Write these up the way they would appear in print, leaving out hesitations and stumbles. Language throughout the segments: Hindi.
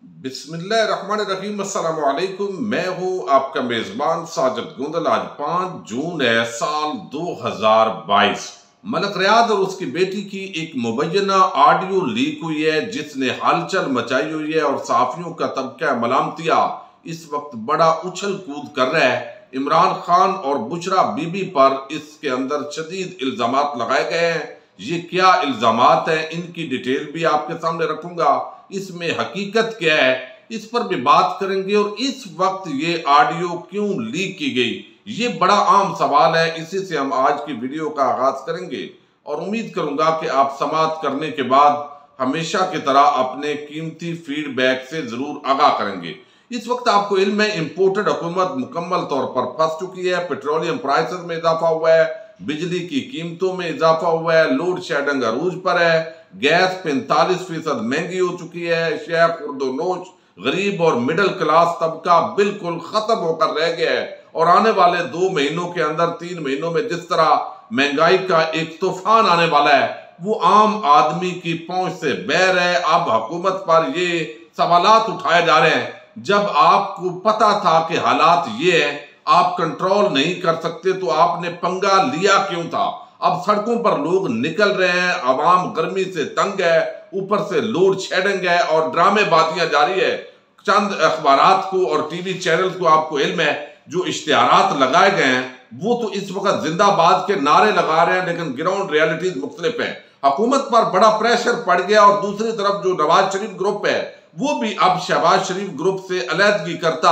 बिस्मिल्लाहिर्रहमानिर्रहीम, अस्सलाम वालेकुम। मैं हूँ आपका मेज़बान साजिद गोंदल। आज 5 जून है, साल 2022। मलक रियाज और उसकी बेटी की एक मुबैना ऑडियो लीक हुई है जिसने हलचल मचाई हुई है और सहाफ़ियों का तबका मलामतिया इस वक्त बड़ा उछल कूद कर रहा है। इमरान खान और बुशरा बीबी पर इसके अंदर शदीद इल्ज़ामात लगाए गए हैं। ये क्या इल्ज़ामात हैं, इनकी डिटेल भी आपके सामने रखूंगा। इसमें हकीकत क्या है, इस पर भी बात करेंगे। और इस वक्त ये ऑडियो क्यों लीक की गई, ये बड़ा आम सवाल है। इसी से हम आज की वीडियो का आगाज करेंगे और उम्मीद करूंगा कि आप समाअत करने के बाद हमेशा की तरह अपने कीमती फीडबैक से जरूर आगाह करेंगे। इस वक्त आपको इल्म है, इंपोर्टेड हुकूमत मुकम्मल तौर पर फंस चुकी है। पेट्रोलियम प्राइसेस में इजाफा हुआ है, बिजली की कीमतों में इजाफा हुआ है, लोड शेडिंग अरूज पर है, गैस 45% महंगी हो चुकी है। शेख खुर्दोनोश गरीब और मिडिल क्लास तबका बिल्कुल खत्म होकर रह गया है और आने वाले 2 महीनों के अंदर 3 महीनों में जिस तरह महंगाई का एक तूफान आने वाला है वो आम आदमी की पहुंच से बाहर है। अब हुकूमत पर ये सवालात उठाए जा रहे हैं। जब आपको पता था कि हालात ये है, आप कंट्रोल नहीं कर सकते, तो आपने पंगा लिया क्यों था? अब सड़कों पर लोग निकल रहे हैं, आवाम गर्मी से तंग है, ऊपर से लोड शेडिंग है और ड्रामेबाजियां जारी है। चंद अखबारात को और टीवी चैनल को आपको इल्म है, जो इश्तिहारात लगाए गए हैं वो तो इस वक्त जिंदाबाद के नारे लगा रहे हैं, लेकिन ग्राउंड रियलिटीज मुख्तलिफ है। हुकूमत पर बड़ा प्रेशर पड़ गया और दूसरी तरफ जो नवाज शरीफ ग्रुप है वो भी अब शहबाज शरीफ ग्रुप से अलहदगी करता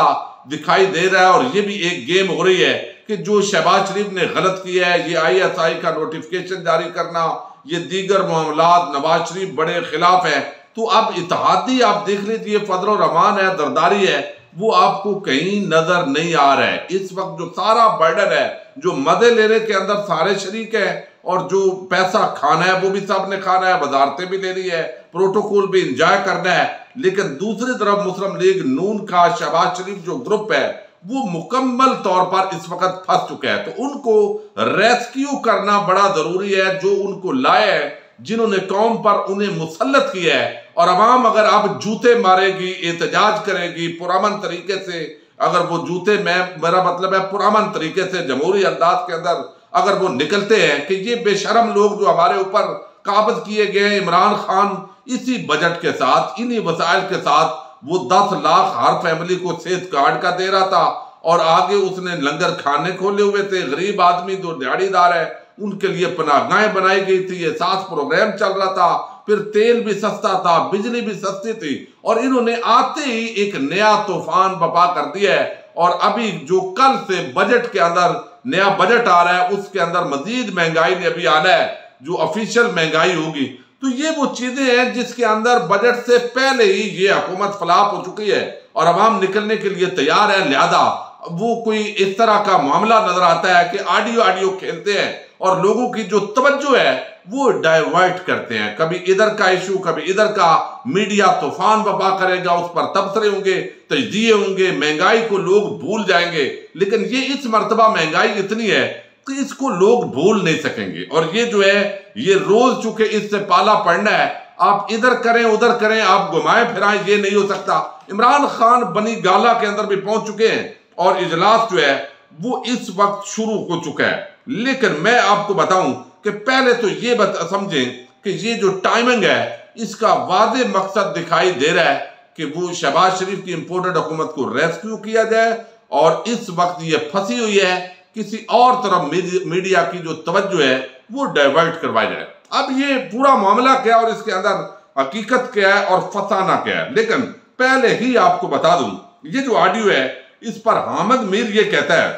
दिखाई दे रहा है। और ये भी एक गेम हो रही है कि जो शहबाज शरीफ ने गलत किया है, ये ISI का नोटिफिकेशन जारी करना, ये दीगर मामलात नवाज शरीफ बड़े खिलाफ है। तो अब इत्तेहादी आप देख लीजिए, फजल रहमान है, दरदारी है, वो आपको कहीं नजर नहीं आ रहा है। इस वक्त जो सारा बर्डन है, जो मदे लेने के अंदर सारे शरीक है और जो पैसा खाना है वो भी सब ने खाना है, वजारतें भी लेनी है, प्रोटोकॉल भी इंजॉय करना है। लेकिन दूसरी तरफ मुस्लिम लीग नून का शहबाज शरीफ जो ग्रुप है वो मुकम्मल तौर पर इस वक्त फंस चुका है। तो उनको रेस्क्यू करना बड़ा जरूरी है। जो उनको लाए हैं, जिन्होंने कौम पर उन्हें मुसल्लत किया है, और अवाम अगर अब जूते मारेगी, एहतजाज करेगी पुरअमन तरीके से, अगर वो जूते में मेरा मतलब है पुरअमन तरीके से जमहूरी अंदाज के अंदर अगर वो निकलते हैं कि ये बेशरम लोग जो हमारे ऊपर काबज किए गए, इमरान खान इसी बजट के साथ, इन्हीं वसाइल के साथ वो 10 लाख हर फैमिली को सेहत कार्ड का दे रहा था और आगे उसने लंगर खाने खोले हुए थे। गरीब आदमी जो दिहाड़ीदार है उनके लिए पनाहगाहें बनाई गई थी, एहसास प्रोग्राम चल रहा था, फिर तेल भी सस्ता था, बिजली भी सस्ती थी, और इन्होंने आते ही एक नया तूफान बपा कर दिया है। और अभी जो कल से बजट के अंदर नया बजट आ रहा है उसके अंदर मजीद महंगाई ने अभी आना है, जो ऑफिशियल महंगाई होगी। तो ये वो चीजें हैं जिसके अंदर बजट से पहले ही ये हुकूमत फ्लॉप हो चुकी है और अवाम निकलने के लिए तैयार है। लिहाजा वो कोई इस तरह का मामला नजर आता है कि ऑडियो खेलते हैं और लोगों की जो तवज्जो है वो डाइवर्ट करते हैं। कभी इधर का इशू, कभी इधर का, मीडिया तूफान बपा करेगा, उस पर तबसरे होंगे, तजदिए होंगे, महंगाई को लोग भूल जाएंगे। लेकिन ये इस मर्तबा महंगाई इतनी है कि इसको लोग भूल नहीं सकेंगे। और ये जो है ये रोज चुके इससे पाला पड़ना है। आप इधर करें उधर करें, आप घुमाएं फिराएं, ये नहीं हो सकता। इमरान खान बनी गाला के अंदर भी पहुंच चुके हैं और इजलास जो है वो इस वक्त शुरू हो चुका है। लेकिन मैं आपको बताऊं कि पहले तो ये समझें कि ये जो टाइमिंग है इसका वादे मकसद दिखाई दे रहा है कि वो शहबाज शरीफ की इंपोर्टेड हुकूमत को रेस्क्यू किया जाए और इस वक्त ये फंसी हुई है, किसी और तरफ मीडिया की जो तवज्जो है वो डाइवर्ट करवाई जाए। अब ये पूरा मामला क्या और इसके अंदर हकीकत क्या है और फसाना क्या है, लेकिन पहले ही आपको बता दूं, ये जो ऑडियो है इस पर हामिद मीर ये कहता है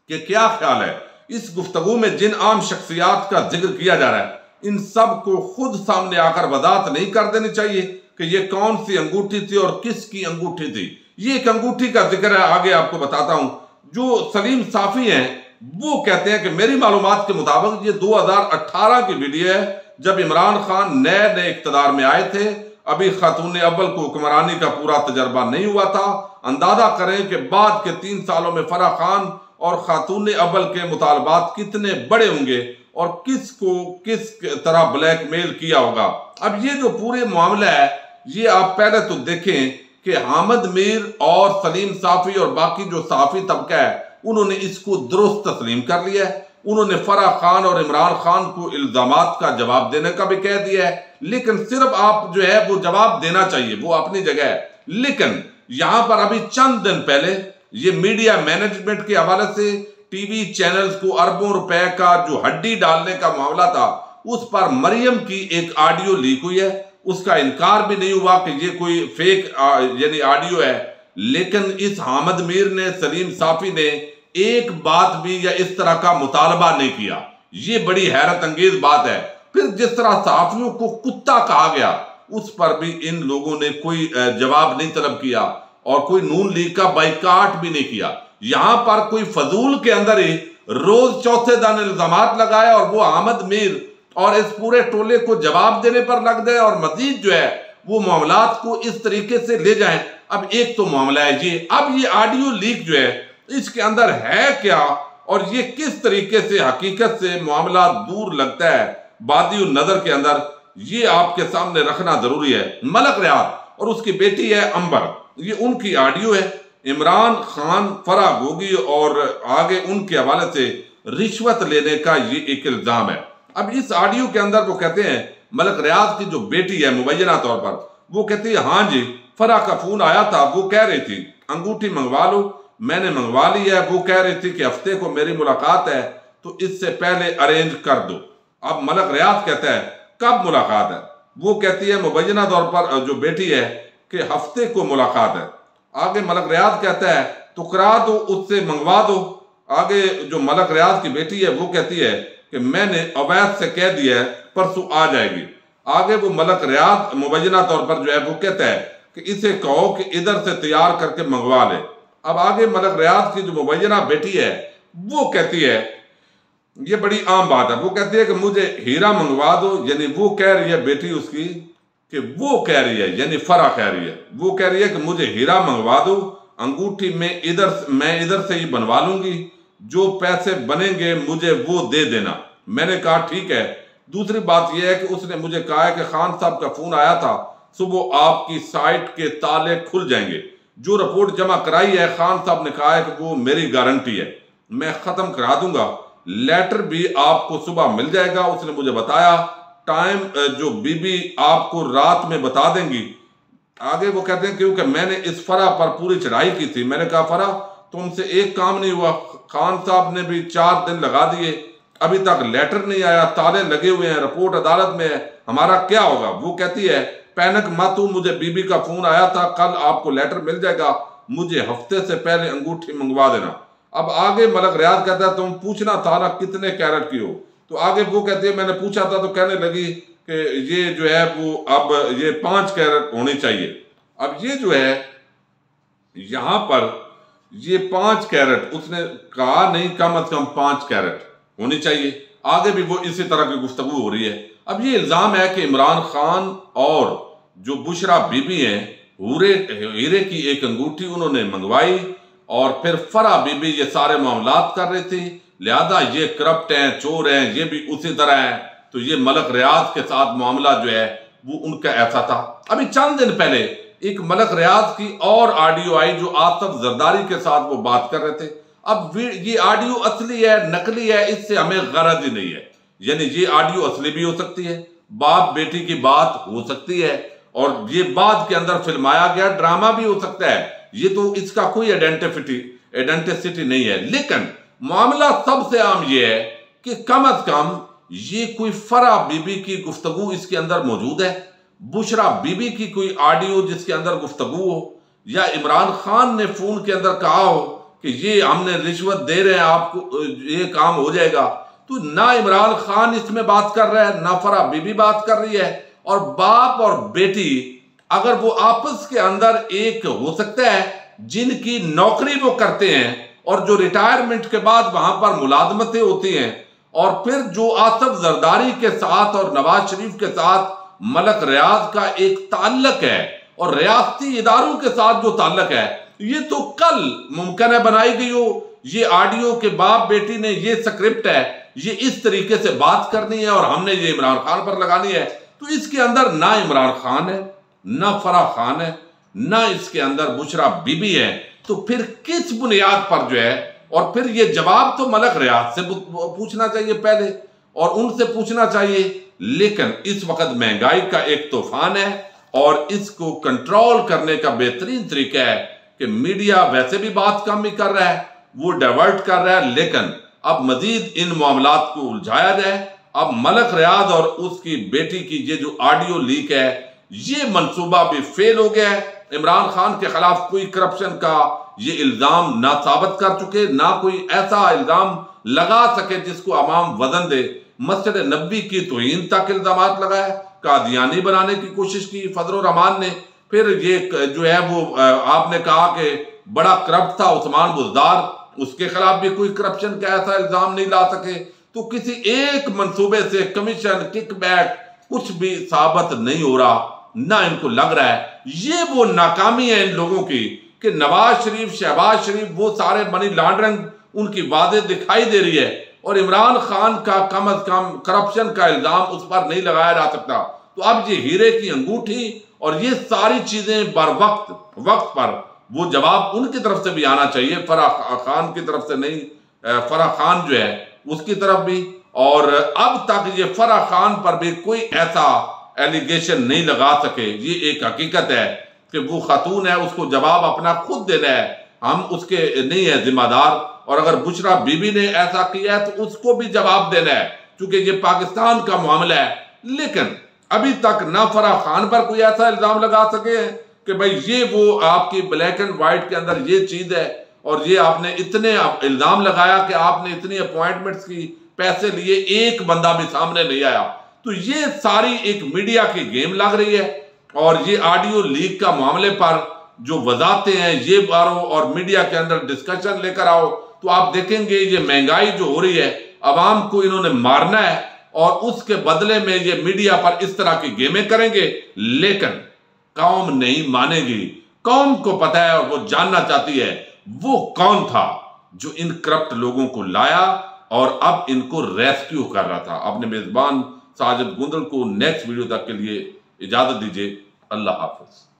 कि क्या ख्याल है, इस गुफ्तगू में जिन आम शख्सियात का जिक्र किया जा रहा है इन सब को खुद सामने आकर वजाहत नहीं कर देनी चाहिए कि ये कौन सी अंगूठी थी और किसकी अंगूठी थी। ये एक अंगूठी का जिक्र है, आगे आपको बताता हूं। जो सलीम साफी हैं वो कहते हैं कि मेरी मालूमात के मुताबिक ये 2018 की वीडियो है, जब इमरान खान नए इख्तिदार में आए थे। अभी खातून अव्वल को हुक्मरानी का पूरा तजर्बा नहीं हुआ था। अंदाजा करें कि बाद के 3 सालों में फराह खान और खातून अव्वल के मुतालबात कितने बड़े होंगे और किसको किस तरह ब्लैकमेल किया होगा। अब ये जो पूरे मामला है ये आप पहले तो देखें कि हामिद मीर और सलीम साफी और बाकी जो साफी तबका है उन्होंने इसको दुरुस्त तस्लीम कर लिया है। उन्होंने फराह खान और इमरान खान को इल्जामात का जवाब देने का भी कह दिया है, लेकिन सिर्फ आप जो है वो जवाब देना चाहिए, वो अपनी जगह है। लेकिन यहां पर अभी चंद दिन पहले ये मीडिया मैनेजमेंट के हवाले से टीवी चैनल्स को अरबों रुपए का जो हड्डी डालने का मामला था उस पर मरियम की एक ऑडियो लीक हुई है। उसका इनकार भी नहीं हुआ कि ये कोई फेक यानी ऑडियो है, लेकिन इस हामिद मीर ने, सलीम साफी ने एक बात भी या इस तरह का मुतालबा नहीं किया। ये बड़ी हैरत अंगेज बात है। फिर जिस तरह सहाफियों को कुत्ता कहा गया उस पर भी इन लोगों ने कोई जवाब नहीं तलब किया और कोई नून लीग का बाइकाट भी नहीं किया। यहां पर कोई फजूल के अंदर ही रोज चौथे दिन इल्जामात लगाए और वो हामिद मीर और इस पूरे टोले को जवाब देने पर लग गए और मजीद जो है वो मामलात को इस तरीके से ले जाएं। अब एक तो मामला है ये, अब ये ऑडियो लीक जो है इसके अंदर है क्या और ये किस तरीके से हकीकत से मामला दूर लगता है बादी नजर के अंदर, ये आपके सामने रखना जरूरी है। मलक रियाद और उसकी बेटी है अंबर, ये उनकी ऑडियो है। इमरान खान, फराह गोगी और आगे उनके हवाले से रिश्वत लेने का ये एक इल्जाम है। अब इस ऑडियो के अंदर वो कहते हैं, मलक रियाज की जो बेटी है मुबैना तौर पर वो कहती है हाँ जी फराह का फोन आया था, वो कह रही थी अंगूठी मंगवा लो, मैंने मंगवा ली है। वो कह रही थी कि हफ्ते को मेरी मुलाकात है तो इससे पहले अरेंज कर दो। अब मलक रियाज कहता है कब मुलाकात है? वो कहती है मुबैना तौर पर जो बेटी है कि हफ्ते को मुलाकात है। आगे मलक रियाज कहता है तो करा दो, उससे मंगवा दो। आगे जो मलक रियाज की बेटी है वो कहती है कि मैंने अवैध से कह दिया है परसों आ जाएगी। आगे वो मलक रियाज मुबैना तौर पर जो है वो कहता है कि इसे कहो कि इधर से तैयार करके मंगवा ले। अब आगे मलक रियाज की जो मुबैना बेटी है वो कहती है, ये बड़ी आम बात है, वो कहती है कि मुझे हीरा मंगवा दो। यानी वो कह रही है बेटी उसकी कि वो कह रही है, यानी फराह कह रही है, वो कह रही है कि मुझे हीरा मंगवा दो, अंगूठी मैं इधर से ही बनवा लूंगी, जो पैसे बनेंगे मुझे वो दे देना। मैंने कहा ठीक है। दूसरी बात यह है कि उसने मुझे कहा है कि खान साहब का फोन आया था, सुबह आपकी साइट के ताले खुल जाएंगे। जो रिपोर्ट जमा कराई है खान साहब ने कहा है कि वो मेरी गारंटी है, मैं खत्म करा दूंगा। लेटर भी आपको सुबह मिल जाएगा। उसने मुझे बताया टाइम जो बीबी आपको रात में बता देंगी। आगे वो कहते हैं क्योंकि मैंने इस फराह पर पूरी चढ़ाई की थी। मैंने कहा फराह तुमसे एक काम नहीं हुआ, खान साहब ने भी 4 दिन लगा दिए, अभी तक लेटर नहीं आया, ताले लगे हुए हैं, रिपोर्ट अदालत में है, हमारा क्या होगा? वो कहती है पैनिक मत हो, मुझे बीबी का फोन आया था, कल आपको लेटर मिल जाएगा, मुझे हफ्ते से पहले अंगूठी मंगवा देना। अब आगे मलक रियाज कहता है तुम पूछना था ना कितने कैरेट की हो? तो आगे वो कहती है मैंने पूछा था तो कहने लगी कि ये जो है वो अब ये 5 कैरेट होनी चाहिए। अब ये जो है यहां पर ये 5 कैरेट उसने कहा नहीं, कम से कम 5 कैरेट होनी चाहिए। आगे भी वो इसी तरह की गुफ्तगू हो रही है। अब ये इल्जाम है कि इमरान खान और जो बुशरा बीबी हैं हीरे की एक अंगूठी उन्होंने मंगवाई और फिर फराह बीबी ये सारे मामलात कर रही थी, लिहाजा ये करप्ट हैं, चोर हैं, ये भी उसी तरह हैं। तो ये मलक रियाज के साथ मामला जो है वो उनका ऐसा था। अभी चंद दिन पहले एक मलक रियाज की और ऑडियो आई जो आसिफ जरदारी के साथ वो बात कर रहे थे। अब ये ऑडियो असली है नकली है इससे हमें गरज ही नहीं है। यानी ये ऑडियो असली भी हो सकती है, बाप बेटी की बात हो सकती है और ये बाद के अंदर फिल्माया गया ड्रामा भी हो सकता है। ये तो इसका कोई आइडेंटिसिटी नहीं है। लेकिन मामला सबसे आम ये है कि कम अज कम ये कोई फराह बीबी की गुफ्तगू इसके अंदर मौजूद है, बुशरा बीबी की कोई ऑडियो जिसके अंदर गुफ्तगू हो, या इमरान खान ने फोन के अंदर कहा हो कि ये हमने रिश्वत दे रहे हैं आपको ये काम हो जाएगा। तो ना इमरान खान इसमें बात कर रहा है ना फराह बीबी बात कर रही है। और बाप और बेटी अगर वो आपस के अंदर एक हो सकता है जिनकी नौकरी वो करते हैं और जो रिटायरमेंट के बाद वहां पर मुलाजमतें होती हैं, और फिर जो आसिफ जरदारी के साथ और नवाज शरीफ के साथ मलक रियाज का एक ताल्लुक है और रियासती इदारों के साथ जो ताल्लुक है, ये तो कल मुमकिन है बनाई गई हो। ये ऑडियो के बाप बेटी ने ये स्क्रिप्ट है, ये इस तरीके से बात करनी है और हमने ये इमरान खान पर लगानी है। तो इसके अंदर ना इमरान खान है न फराह खान है, न इसके अंदर बुशरा बीबी है, तो फिर किस बुनियाद पर जो है, और फिर ये जवाब तो मलक रियाज से पूछना चाहिए पहले और उनसे पूछना चाहिए। लेकिन इस वक्त महंगाई का एक तूफान है और इसको कंट्रोल करने का बेहतरीन तरीका है कि मीडिया वैसे भी बात कम ही कर रहा है, वो डाइवर्ट कर रहा है, लेकिन अब मजीद इन मामलात को उलझाया जाए। अब मलक रियाज और उसकी बेटी की ये जो ऑडियो लीक है, ये मंसूबा भी फेल हो गया है। इमरान खान के खिलाफ कोई करप्शन का ये इल्जाम ना साबित कर चुके, ना कोई ऐसा इल्जाम लगा सके जिसको अवाम वजन दे। मस्जिद नबी की तौहीन तक इल्जाम लगाया, कादियानी बनाने की कोशिश की फजल रहमान ने। फिर ये जो है वो आपने कहा कि बड़ा करप्ट था उस्मान बुज़दार, उसके खिलाफ भी कोई करप्शन का ऐसा इल्जाम नहीं ला सके। तो किसी एक मंसूबे से कमीशन, किकबैक कुछ भी साबित नहीं हो रहा, ना इनको लग रहा है। ये वो नाकामी है इन लोगों की कि नवाज शरीफ, शहबाज शरीफ, वो सारे मनी लॉन्ड्रिंग उनकी वादे दिखाई दे रही है और इमरान खान का कम अज कम करप्शन का इल्जाम उस पर नहीं लगाया जा सकता। तो अब ये हीरे की अंगूठी और ये सारी चीजें बर वक्त पर वो जवाब उनकी तरफ से भी आना चाहिए, फराह खान की तरफ से नहीं, फराह खान जो है उसकी तरफ भी। और अब तक ये फराह खान पर भी कोई ऐसा एलिगेशन नहीं लगा सके। ये एक हकीकत है कि वो खातून है, उसको जवाब अपना खुद देना है, हम उसके नहीं है जिम्मेदार। और अगर बुशरा बीबी ने ऐसा किया है तो उसको भी जवाब देना है, क्योंकि ये पाकिस्तान का मामला है। लेकिन अभी तक ना फराह खान पर कोई ऐसा इल्जाम लगा सके कि भाई ये वो आपकी ब्लैक एंड व्हाइट के अंदर ये चीज है और ये आपने इतने इल्जाम लगाया कि आपने इतनी अपॉइंटमेंट्स की पैसे लिए, एक बंदा भी सामने नहीं आया। तो ये सारी एक मीडिया की गेम लग रही है। और ये ऑडियो लीक का मामले पर जो वजाते हैं ये बारो और मीडिया के अंदर डिस्कशन लेकर आओ, तो आप देखेंगे ये महंगाई जो हो रही है, अवाम को इन्होंने मारना है और उसके बदले में ये मीडिया पर इस तरह की गेमें करेंगे। लेकिन कौम नहीं मानेगी। कौम को पता है और वो जानना चाहती है वो कौन था जो इन करप्ट लोगों को लाया और अब इनको रेस्क्यू कर रहा था। अपने मेजबान साजिद गुंदल को नेक्स्ट वीडियो तक के लिए इजाजत दीजिए। अल्लाह हाफिज।